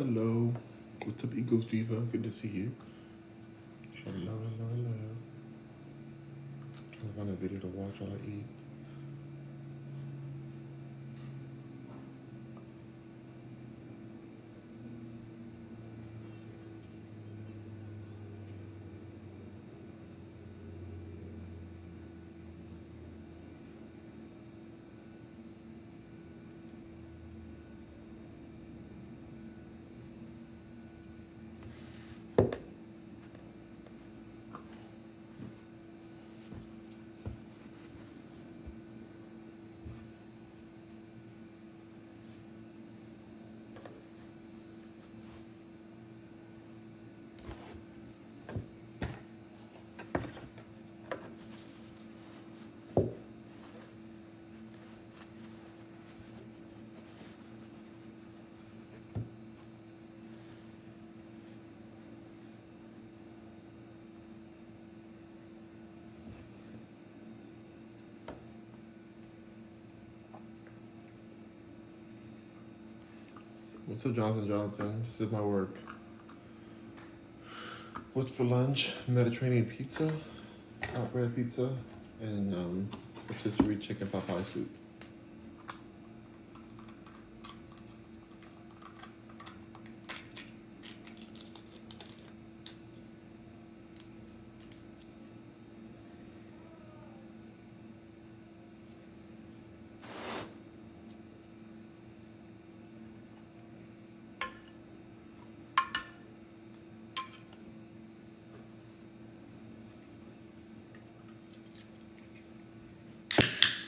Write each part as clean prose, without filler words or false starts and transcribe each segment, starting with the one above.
Hello. What's up, Eagles Diva? Good to see you. Hello, hello, hello. Trying to find a video to watch while I eat. What's up, Jonathan Johnson? This is my work. What's for lunch? Mediterranean pizza, hot bread pizza, and rotisserie chicken PotPie soup.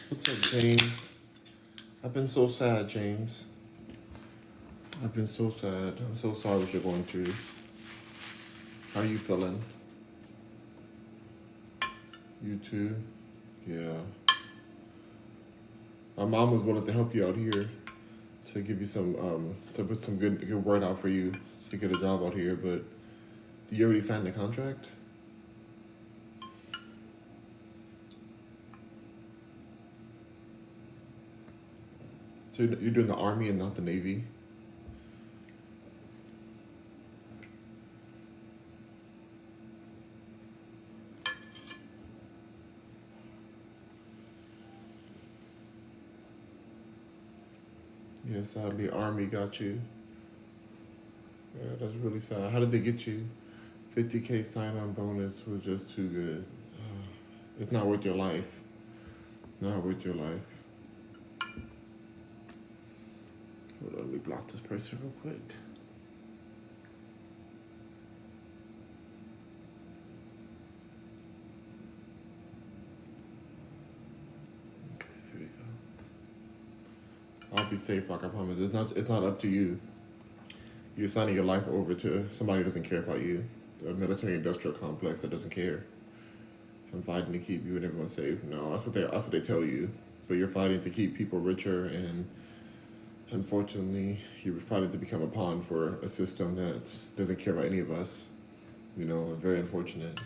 What's up, James? I've been so sad, James. I've been so sad. I'm so sorry what you're going through. How are you feeling? You too? Yeah. My mom was willing to help you out here to give you some, to put some good word out for you to get a job out here, but you already signed the contract? So you're doing the Army and not the Navy? Yeah, sadly, Army got you. Yeah, that's really sad. How did they get you? 50K sign-on bonus was just too good. It's not worth your life. Not worth your life. Hold on, let me block this person real quick. Okay, here we go. I'll be safe, like I promise. It's not up to you. You're signing your life over to somebody who doesn't care about you. A military industrial complex that doesn't care. I'm fighting to keep you and everyone safe. No, that's what they tell you. But you're fighting to keep people richer, and unfortunately, you're fighting to become a pawn for a system that doesn't care about any of us. You know, very unfortunate.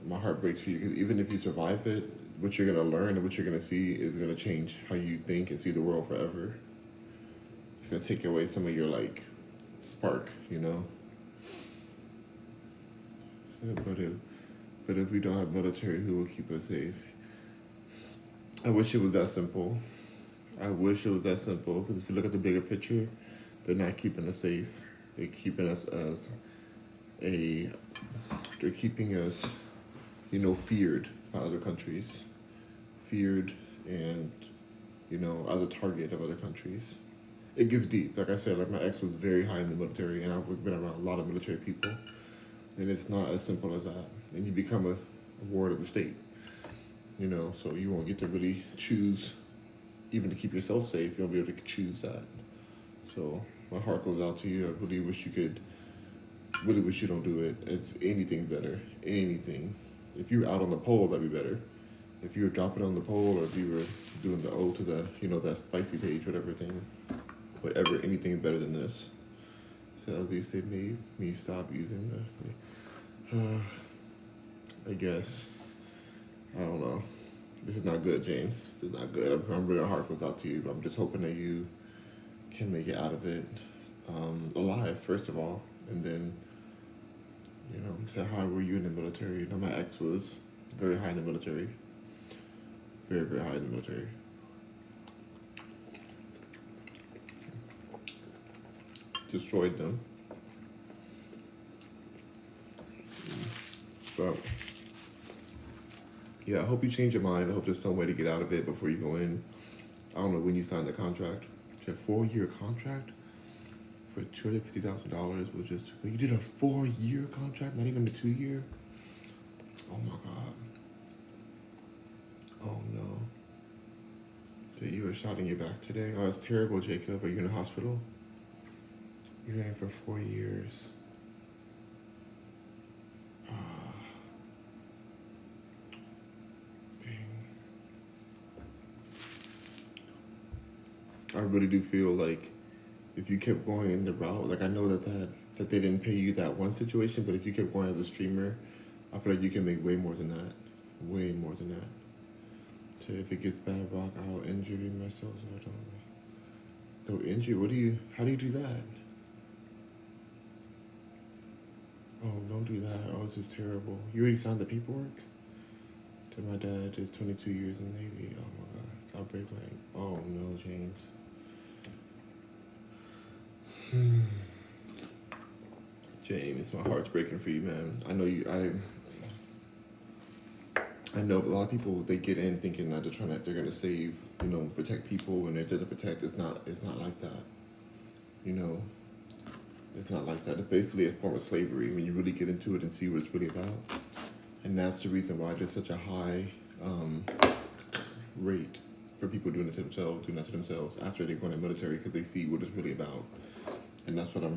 My heart breaks for you because even if you survive it, what you're gonna learn and what you're gonna see is gonna change how you think and see the world forever. It's gonna take away some of your like spark, you know. So, but if we don't have military, who will keep us safe? I wish it was that simple. I wish it was that simple, because if you look at the bigger picture, they're not keeping us safe. They're keeping us as they're keeping us, you know, feared by other countries. Feared and, you know, as a target of other countries. It gets deep. Like I said, like my ex was very high in the military, and I've been around a lot of military people. And it's not as simple as that. And you become a ward of the state, you know, so you won't get to really choose, even to keep yourself safe, you won't be able to choose that. So my heart goes out to you. I really wish you don't do it. It's anything's better, anything. If you were out on the pole, that'd be better. If you were dropping on the pole, or if you were doing the O to the, you know, that spicy page, whatever thing, whatever, anything is better than this. So at least they made me stop using I guess. I don't know. This is not good, James. This is not good. I'm really, my heart goes out to you, but I'm just hoping that you can make it out of it. alive, first of all, and then, say, how were you in the military? Now, my ex was very high in the military, very, very high in the military. Destroyed them. But, yeah, I hope you change your mind. I hope there's some way to get out of it before you go in. I don't know when you signed the contract. You had a 4-year contract for $250,000, which is, you did a 4-year contract, not even a 2-year? Oh my God. Oh no. That you were shot in your back today? Oh, that's terrible, Jacob. Are you in the hospital? You're in for 4 years. Dang. I really do feel like if you kept going in the route, like I know that they didn't pay you that one situation, but if you kept going as a streamer, I feel like you can make way more than that. Way more than that. So if it gets bad, rock out, injury myself, so I don't. No injury? How do you do that? Oh, don't do that. Oh, this is terrible. You already signed the paperwork? To my dad did 22 years in the Navy. Oh my God. I'll break my. Oh no, James. James, my heart's breaking for you, man. I know you. I know a lot of people, they get in thinking that they're gonna save, protect people, and they're there to protect. It's not like that. It's not like that. It's basically a form of slavery when you really get into it and see what it's really about. And that's the reason why there's such a high rate for people doing that to themselves after they go in the military, because they see what it's really about. And that's what I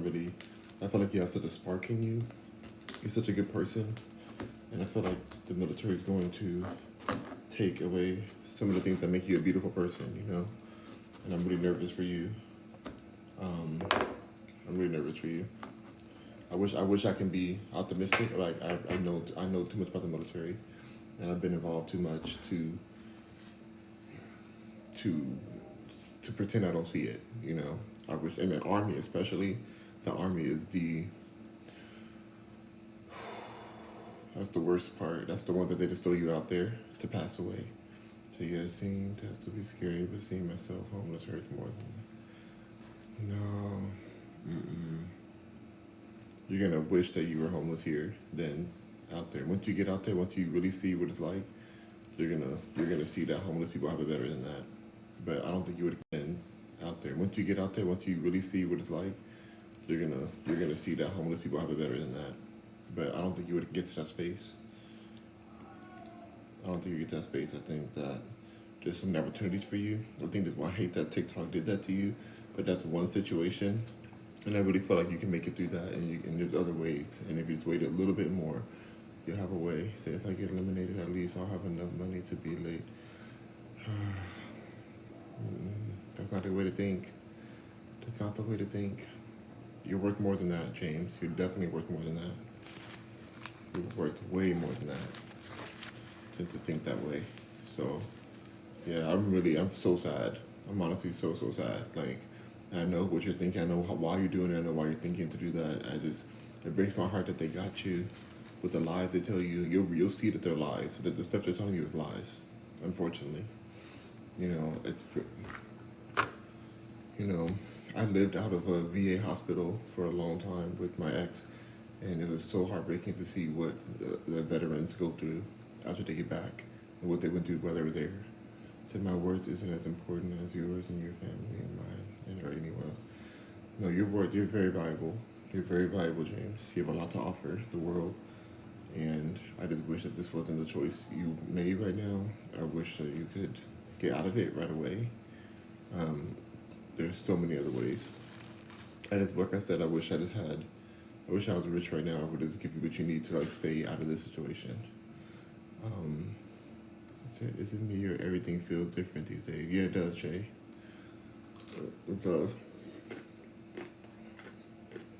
feel like you have such a spark in you. You're such a good person. And I feel like the military is going to take away some of the things that make you a beautiful person, And I'm really nervous for you. I'm really nervous for you. I wish I can be optimistic. Like I know too much about the military, and I've been involved too much to pretend I don't see it. I wish, and the Army especially. The Army is that's the worst part. That's the one that they just throw you out there to pass away. So yeah, seeing that to be scary, but seeing myself homeless hurts more than that. No. You're gonna wish that you were homeless here than out there. Once you get out there, once you really see what it's like, you're gonna see that homeless people have it better than that. But I don't think you would have been out there. Once you get out there, once you really see what it's like, you're gonna see that homeless people have it better than that. But I don't think you would get to that space. I don't think you get to that space. I think that there's some opportunities for you. I think that's why I hate that TikTok did that to you. But that's one situation. And I really feel like you can make it through that, and there's other ways. And if you just wait a little bit more, you'll have a way. Say, if I get eliminated, at least I'll have enough money to be late. That's not the way to think. That's not the way to think. You're worth more than that, James. You're definitely worth more than that. You're worth way more than that. Than to think that way. So, yeah, I'm so sad. I'm honestly so sad. Like, I know what you're thinking. I know why you're doing it. I know why you're thinking to do that. It breaks my heart that they got you with the lies they tell you. You'll see that they're lies. That the stuff they're telling you is lies. Unfortunately, I lived out of a VA hospital for a long time with my ex, and it was so heartbreaking to see what the veterans go through after they get back and what they went through while they were there. Said my worth isn't as important as yours and your family and mine or anyone else. No, you're very valuable. You're very valuable, James. You have a lot to offer the world, and I just wish that this wasn't the choice you made right now. I wish that you could get out of it right away. There's so many other ways. Like I said, I wish I was rich right now. I would just give you what you need to stay out of this situation. Is it me or everything feels different these days? Yeah, it does, Jay. It does.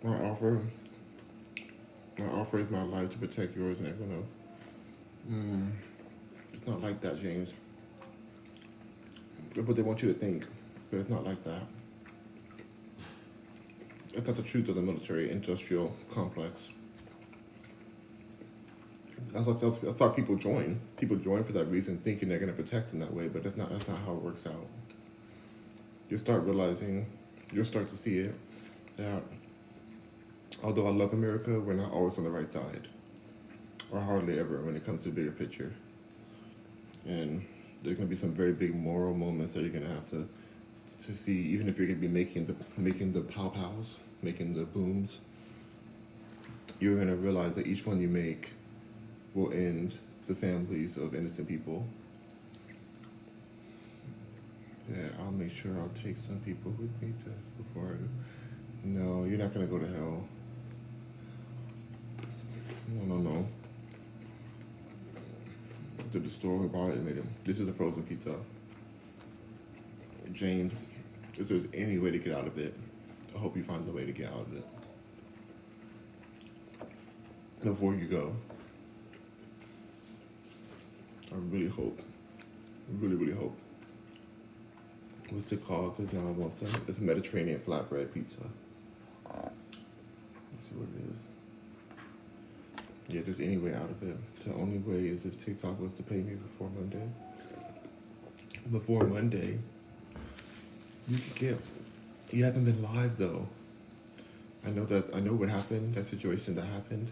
My offer is my life to protect yours and everyone else. It's not like that, James. But they want you to think. But it's not like that. It's not the truth of the military industrial complex. That's why people join. People join for that reason, thinking they're going to protect in that way, but that's not how it works out. You'll start realizing, you'll start to see it, that although I love America, we're not always on the right side, or hardly ever when it comes to the bigger picture. And there's going to be some very big moral moments that you're going to have to see, even if you're going to be making the pow-pows, making the booms. You're going to realize that each one you make will end the families of innocent people. Yeah, I'll make sure I'll take some people with me before I go. No, you're not going to go to hell. No. To the store who bought it and made them. This is a frozen pizza. James, if there's any way to get out of it, I hope you find the way to get out of it. Before you go, I really hope, really hope. What's it called? Because now I want some. It's a Mediterranean flatbread pizza. Let's see what it is. Yeah, if there's any way out of it. The only way is if TikTok was to pay me before Monday. Before Monday, you haven't been live though. I know what happened, that situation that happened,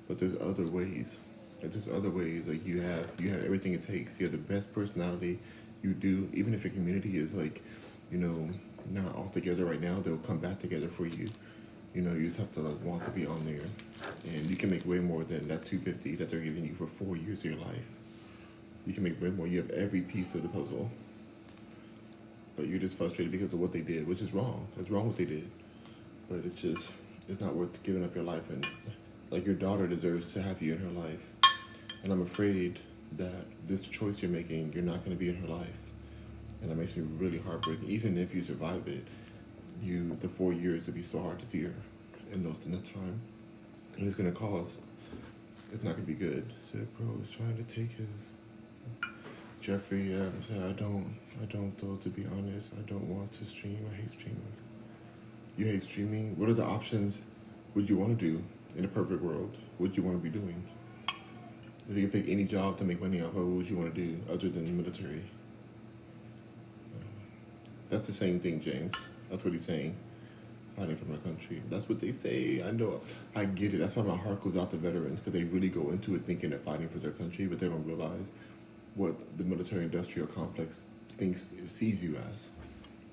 but there's other ways. There's other ways. Like you have everything it takes. You have the best personality. You do. Even if your community is like, not all together right now, they'll come back together for you. You just have to want to be on there, and you can make way more than that $250 that they're giving you for 4 years of your life. You can make way more. You have every piece of the puzzle, but you're just frustrated because of what they did, which is wrong. That's wrong what they did, but it's not worth giving up your life. And like your daughter deserves to have you in her life, and I'm afraid that this choice you're making, you're not going to be in her life, and that makes me really heartbroken. Even if you survive it, the 4 years would be so hard to see her in that time, and it's not going to be good. Said bro is trying to take his Jeffrey. Said I don't though, to be honest. I don't want to stream. I hate streaming. You hate streaming? What are the options would you want to do in a perfect world? What would you want to be doing? If you could pick any job to make money off of, what would you want to do other than the military? That's the same thing, James. That's what he's saying. Fighting for my country. That's what they say. I know. I get it. That's why my heart goes out to veterans, because they really go into it thinking they're fighting for their country, but they don't realize what the military-industrial complex sees you as,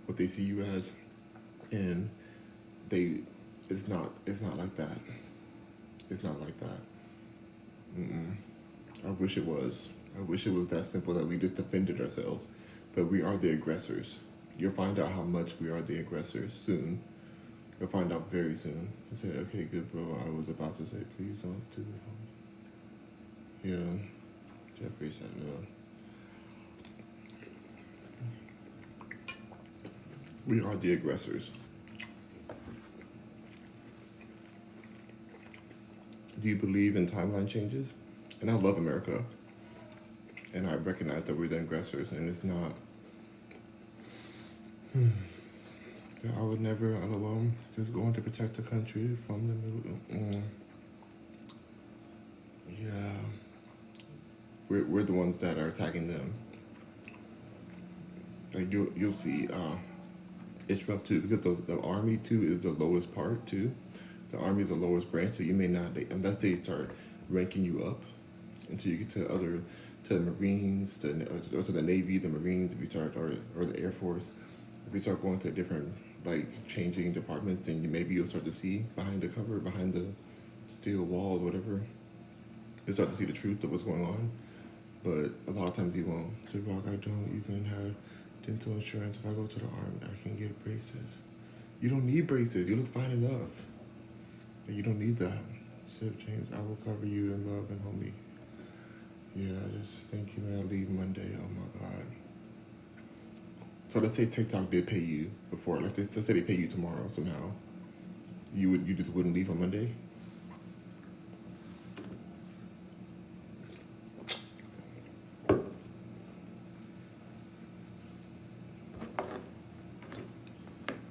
what they see you as, and it's not like that. It's not like that. I wish it was. I wish it was that simple, that we just defended ourselves, but we are the aggressors. You'll find out how much we are the aggressors soon. You'll find out very soon. I said, okay, good, bro. I was about to say, please don't do it. Yeah. Jeffrey said no. We are the aggressors. Do you believe in timeline changes? And I love America. And I recognize that we're the aggressors, and it's not. I would never, just going to protect the country from the middle. Yeah. We're the ones that are attacking them. Like you'll see, it's rough too, because the army too is the lowest part too. The army is the lowest branch, so you may not, unless they start ranking you up until you get to the Marines, or to the Navy, the Marines, if you start, or the Air Force. If you start going to different, changing departments, then you'll start to see behind the cover, behind the steel wall, whatever. You'll start to see the truth of what's going on. But a lot of times you won't. So, Rock, I don't even have dental insurance. If I go to the army, I can get braces. You don't need braces. You look fine enough. You don't need that. Sip, James, I will cover you in love and homie. Yeah, just thank you, man. I'll leave Monday. Oh my God. So let's say TikTok did pay you before. Let's say they pay you tomorrow somehow. You just wouldn't leave on Monday?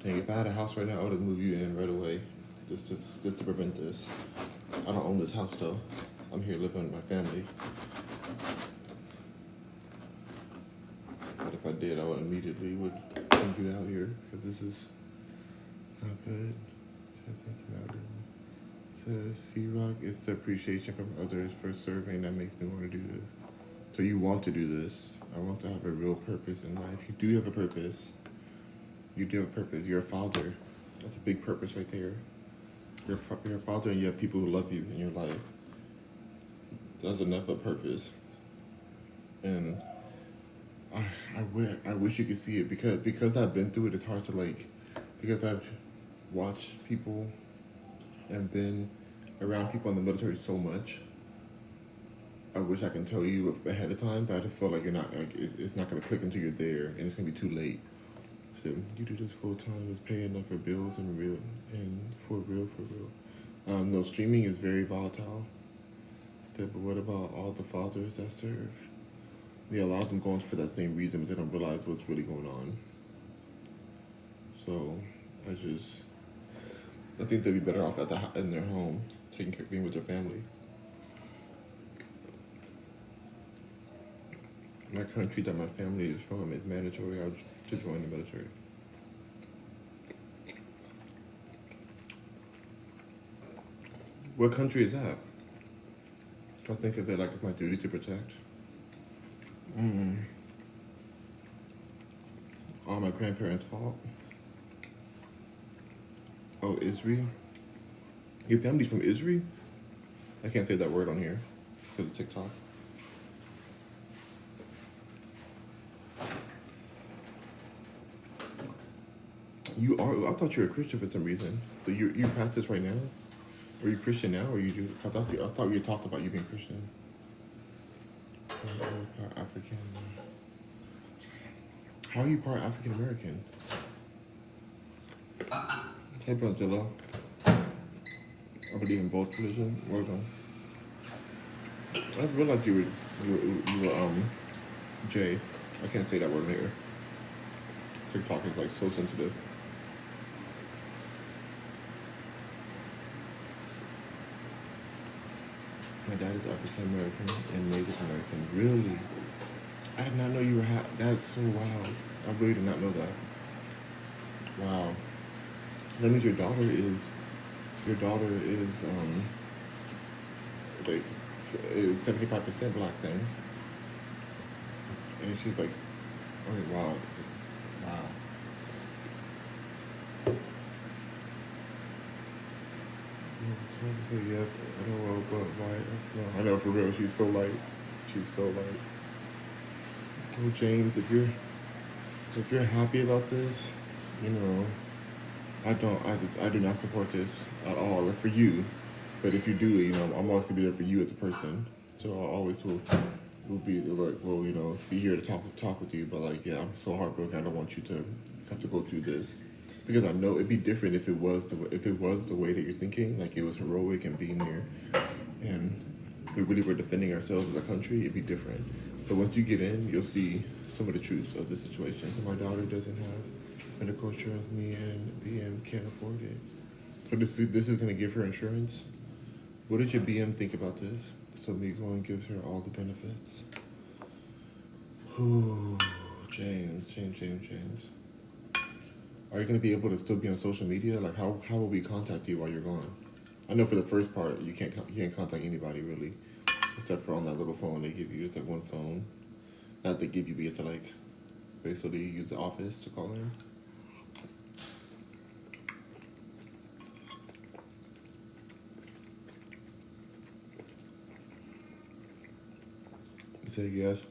everything. If I had a house right now, I would have moved you in right away, just to prevent this. I don't own this house though. I'm here living with my family. But if I did, I would immediately bring you out here because this is not good. Says C-Rock, it's the appreciation from others for serving that makes me want to do this. So you want to do this. I want to have a real purpose in life. You do have a purpose. You do have a purpose. You're a father. That's a big purpose right there. You're a father and you have people who love you in your life. That's enough of purpose. And I wish you could see it because I've been through it. It's hard to because I've watched people and been around people in the military so much. I wish I can tell you ahead of time, but I just feel like it's not gonna click until you're there, and it's gonna be too late. So you do this full time, is pay enough for bills and for real. No, streaming is very volatile. But what about all the fathers that serve? Yeah, a lot of them going for that same reason, but they don't realize what's really going on. So I think they'd be better off in their home, being with their family. My country that my family is from is mandatory to join the military. What country is that? I think of it like it's my duty to protect. All my grandparents' fault. Oh, Israel? Your family's from Israel? I can't say that word on here because of TikTok. You are? I thought you were a Christian for some reason. So you practice right now? Are you Christian now, or you do? I thought you talked about you being Christian. Part African. How are you part African American? Hey, Bronzilla. I believe in both religion. Well done. I realized you were Jay. I can't say that word here. TikTok is like so sensitive. My dad is African American and Native American. Really? I did not know you were that's so wild. I really did not know that. Wow. That means your daughter is like is 75% black then. And she's like, oh wow. Wow. So yeah, I don't know, but why? I know for real, she's so light. She's so light. Oh James, if you're happy about this, I do not support this at all. For you, but if you do, I'm always gonna be there for you as a person. So I always will be like, well, be here to talk with you. But like, yeah, I'm so heartbroken. I don't want you to have to go through this. Because I know it'd be different if it was the way that you're thinking, like it was heroic and being there, and we really were defending ourselves as a country. It'd be different. But once you get in, you'll see some of the truth of the situation. So my daughter doesn't have medical insurance, me and BM can't afford it. So this is gonna give her insurance. What did your BM think about this? So me going gives her all the benefits. Ooh, James. Are you going to be able to still be on social media? Like, how will we contact you while you're gone? I know for the first part, you can't contact anybody, really. Except for on that little phone they give you. It's like one phone. Not they give you, but you have to, like, basically use the office to call in. He said yes.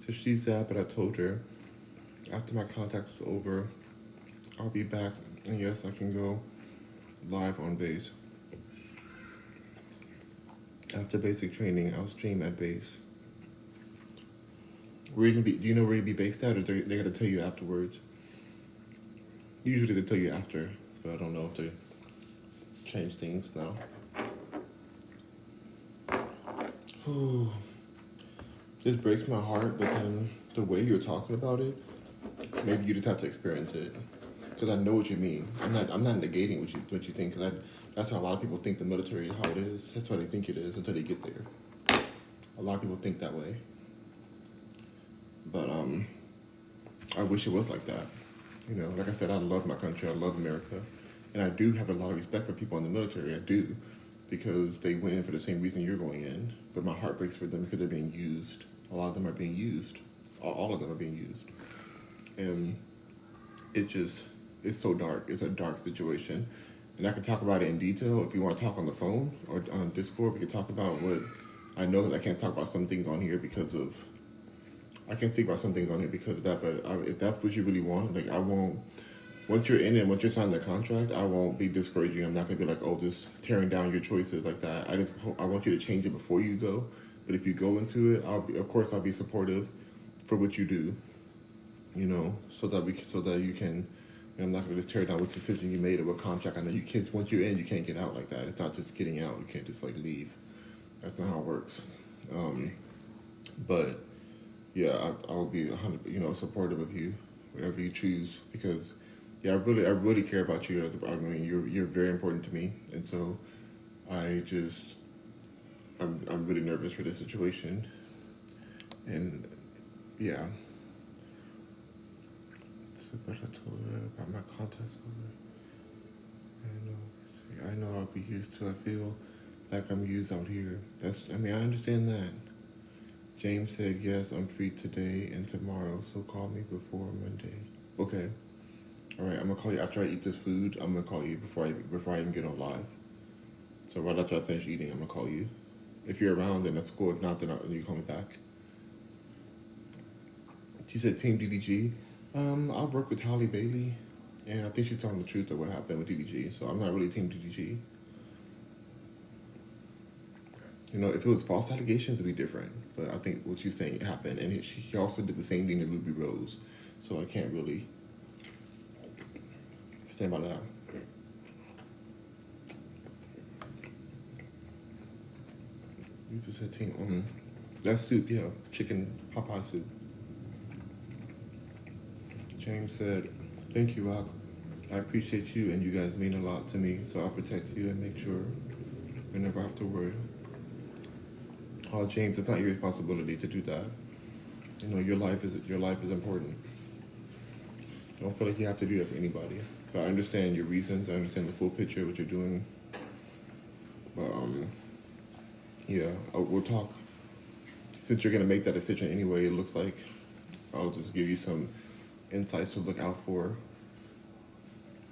So she's sad, but I told her after my contact is over, I'll be back, and yes, I can go live on base. After basic training, I'll stream at base. Do you know where you'll be based at, or they gotta tell you afterwards? Usually they tell you after, but I don't know if they change things now. Oh, this breaks my heart, but then the way you're talking about it, maybe you just have to experience it. because I know what you mean. I'm not negating what you think, because that's how a lot of people think the military, how it is. That's how they think it is until they get there. A lot of people think that way. But I wish it was like that. You know, like I said, I love my country. I love America. And I do have a lot of respect for people in the military. I do. Because they went in for the same reason you're going in. But my heart breaks for them because they're being used. A lot of them are being used. All of them are being used. And it's so dark. It's a dark situation. And I can talk about it in detail. If you want to talk on the phone or on Discord, we can talk about what I know that I can't talk about some things on here because of I can't speak about some things on here because of that, but if that's what you really want, like I won't. Once you're in it, once you're signing the contract, I won't be discouraging. I'm not gonna be like, oh, just tearing down your choices like that. I want you to change it before you go. But if you go into it, of course, I'll be supportive for what you do. You know, so that you can. I'm not gonna just tear down what decision you made or what contract. I know you kids. Once you're in, you can't get out like that. It's not just getting out. You can't just like leave. That's not how it works. But yeah, I'll be 100, supportive of you, whatever you choose, because yeah, I really care about you. I mean, you're very important to me, and so I'm really nervous for this situation, and yeah. So, but I told her about my contacts over. I know I'll be used to. I feel like I'm used out here. I understand that. James said, yes, I'm free today and tomorrow, so call me before Monday. Okay. All right, I'm going to call you after I eat this food. I'm going to call you before I even get on live. So right after I finish eating, I'm going to call you. If you're around, then that's cool. If not, then you call me back. She said, Team DDG. I've worked with Holly Bailey, and I think she's telling the truth of what happened with DDG, so I'm not really Team DDG. You know, if it was false allegations, it'd be different. But I think what she's saying happened, and he also did the same thing to Ruby Rose. So I can't really stand by that. You just said team. That's soup, yeah. Chicken PotPie soup. James said, thank you, Rock. I appreciate you, and you guys mean a lot to me, so I'll protect you and make sure you never have to worry. Oh, James, it's not your responsibility to do that. You know, your life is important. Don't feel like you have to do that for anybody. But I understand your reasons. I understand the full picture of what you're doing. But yeah, we'll talk. Since you're gonna make that decision anyway, it looks like I'll just give you some insights to look out for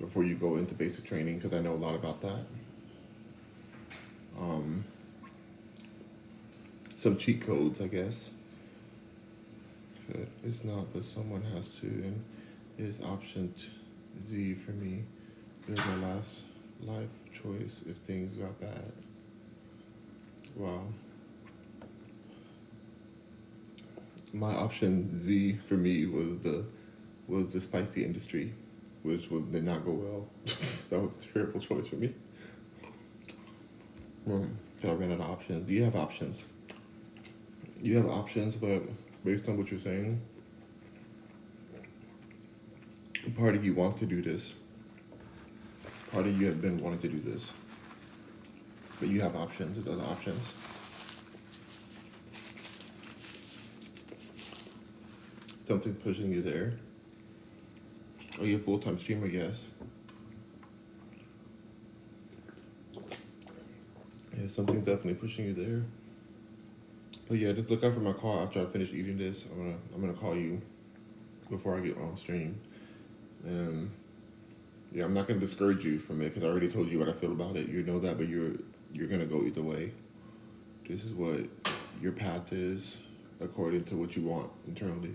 before you go into basic training, because I know a lot about that. Some cheat codes, I guess. It's not, but someone has to, and it's option Z for me. It was my last life choice if things got bad. Wow. My option Z for me was the spicy industry, which did not go well. That was a terrible choice for me. I ran out of options. Do you have options? You have options, but based on what you're saying, part of you wants to do this. Part of you have been wanting to do this. But you have options. There's other options. Something's pushing you there. Are you a full-time streamer? Yes. Yeah, something's definitely pushing you there. But yeah, just look out for my call after I finish eating this. I'm gonna call you before I get on stream. And yeah, I'm not gonna discourage you from it because I already told you what I feel about it. You know that, but you're gonna go either way. This is what your path is according to what you want internally.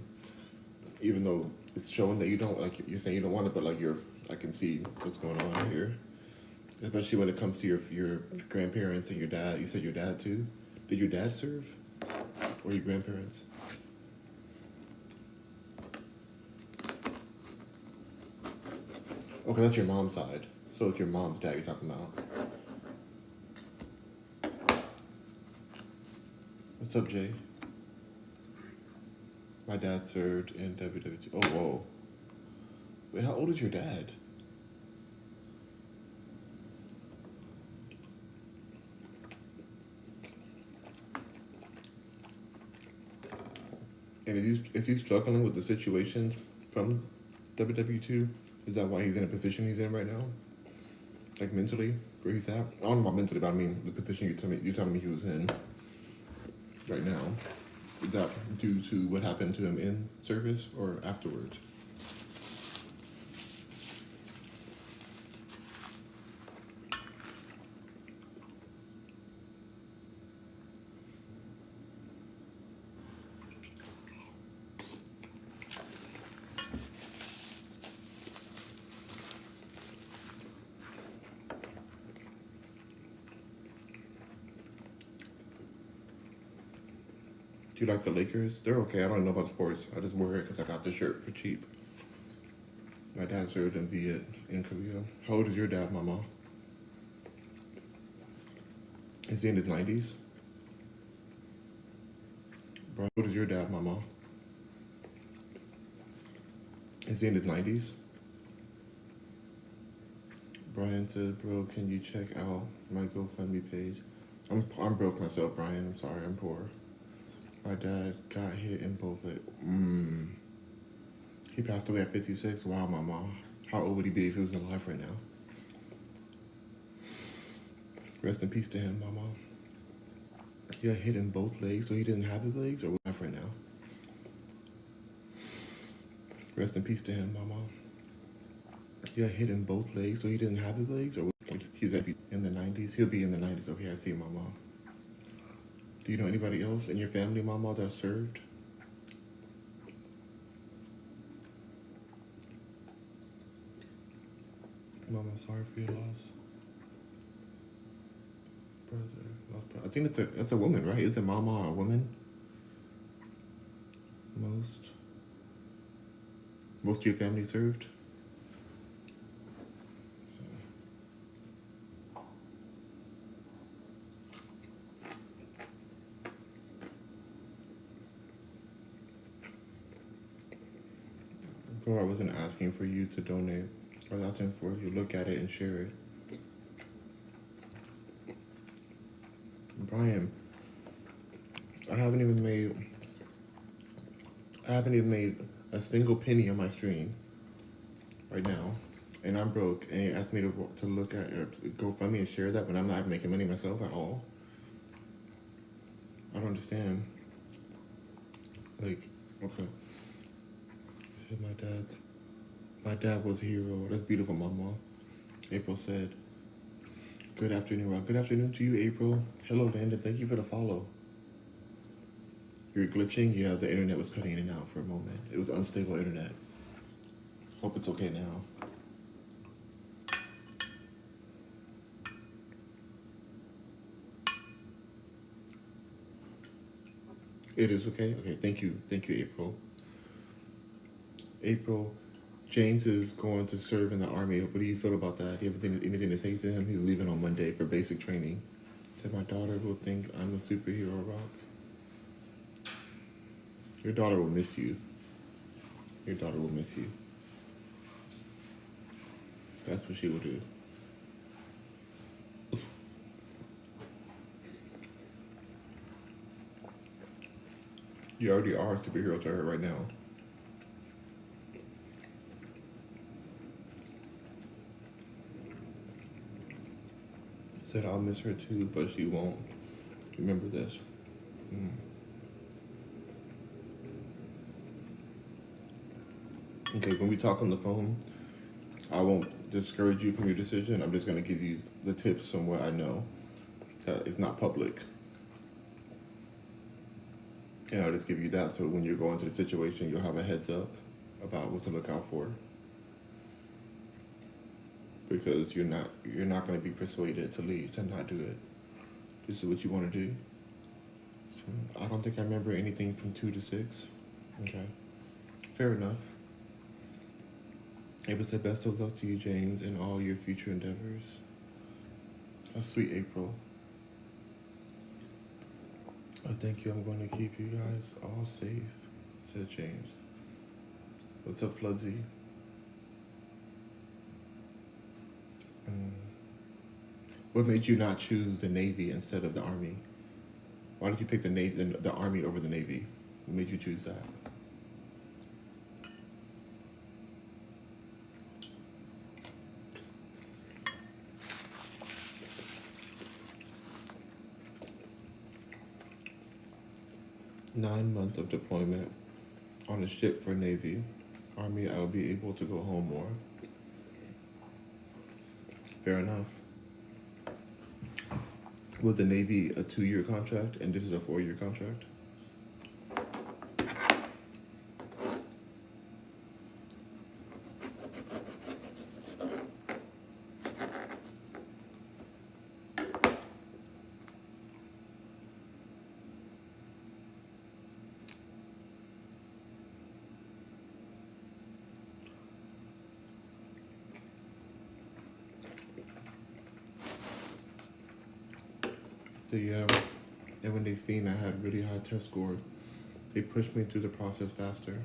Even though it's showing that you don't, like you're saying you don't want it, but like I can see what's going on here. Especially when it comes to your grandparents and your dad. You said your dad too. Did your dad serve? Or your grandparents? Okay, that's your mom's side. So it's your mom's dad you're talking about. What's up, Jay? My dad served in WWT. Oh, whoa. Wait, how old is your dad? And is he struggling with the situations from WW2? Is that why he's in a position he's in right now? Like mentally, where he's at? I don't know about mentally, but I mean the position you telling me he was in right now. Is that due to what happened to him in service or afterwards? Do you like the Lakers? They're okay. I don't know about sports. I just wear it because I got the shirt for cheap. My dad served in Viet in Korea. How old is your dad, Mama? Is he in his 90s? Bro, how old is your dad, Mama? Is he in his 90s? Brian said, bro, can you check out my GoFundMe page? I'm broke myself, Brian. I'm sorry, I'm poor. My dad got hit in both legs. He passed away at 56. Wow, Mama. How old would he be if he was alive right now? Rest in peace to him, Mama. He got hit in both legs, so he didn't have his legs, or alive right now? Rest in peace to him, Mama. He got hit in both legs, so he didn't have his legs, or he's in the 90s? He'll be in the 90s. Okay, I see, Mama. Do you know anybody else in your family, Mama, that served? Mama, sorry for your loss. Brother. I think that's a woman, right? Is it Mama or a woman? Most of your family served? Bro, I wasn't asking for you to donate. I was asking for you to look at it and share it. Brian, I haven't even made a single penny on my stream right now, and I'm broke. And you asked me to look at or to GoFundMe and share that when I'm not making money myself at all. I don't understand. Like, okay, my dad was a hero. That's beautiful, Mama. April said, "Good afternoon, Rob. Good afternoon to you, April. Hello, Landon. Thank you for the follow." You're glitching? Yeah, the internet was cutting in and out for a moment. It was unstable internet. Hope it's okay now. It is okay? Okay, thank you, April. April, James is going to serve in the Army. What do you feel about that? Do you have anything to say to him? He's leaving on Monday for basic training. Said my daughter will think I'm a superhero, Rock. Your daughter will miss you. Your daughter will miss you. That's what she will do. You already are a superhero to her right now. Said I'll miss her too, but she won't. Remember this. Okay, when we talk on the phone, I won't discourage you from your decision. I'm just going to give you the tips on what I know that is not public. And I'll just give you that so when you're going to the situation, you'll have a heads up about what to look out for. Because you're not going to be persuaded to leave, to not do it. This is what you want to do. So I don't think I remember anything from 2 to 6. Okay, fair enough. April said, best of luck to you, James, in all your future endeavors. That's sweet, April. Oh, thank you. I'm going to keep you guys all safe, said James. What's up, Floodsy? What made you not choose the Navy instead of the Army? Why did you pick the Army over the Navy? What made you choose that? "9 months of deployment on a ship for Navy. Army, I will be able to go home more." Fair enough. Was the Navy a 2-year contract and this is a 4-year contract? And when they seen I had really high test score, they pushed me through the process faster.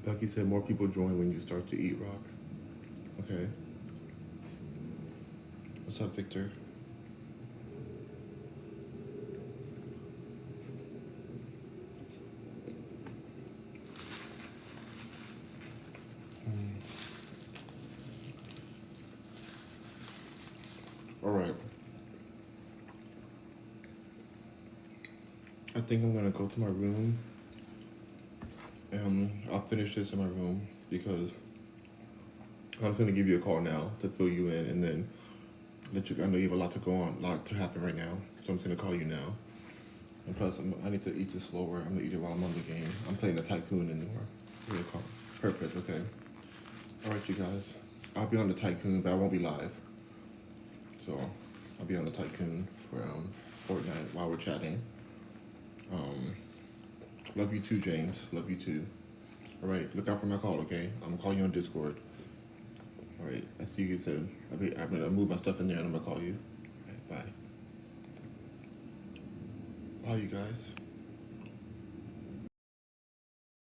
Becky said more people join when you start to eat rock. Okay. What's up, Victor? All right. I think I'm gonna go to my room and I'll finish this in my room because I'm just gonna give you a call now to fill you in and then let you. I know you have a lot to go on, a lot to happen right now, so I'm just gonna call you now. And plus, I need to eat this slower. I'm gonna eat it while I'm on the game. I'm playing a tycoon in the call. Perfect. Okay. All right, you guys. I'll be on the tycoon, but I won't be live. So I'll be on the tycoon for Fortnite while we're chatting. Love you too, James. Love you too. All right, look out for my call, okay? I'm gonna call you on Discord. All right, I see you soon. I'm gonna move my stuff in there and I'm gonna call you. All right, bye. Bye, you guys.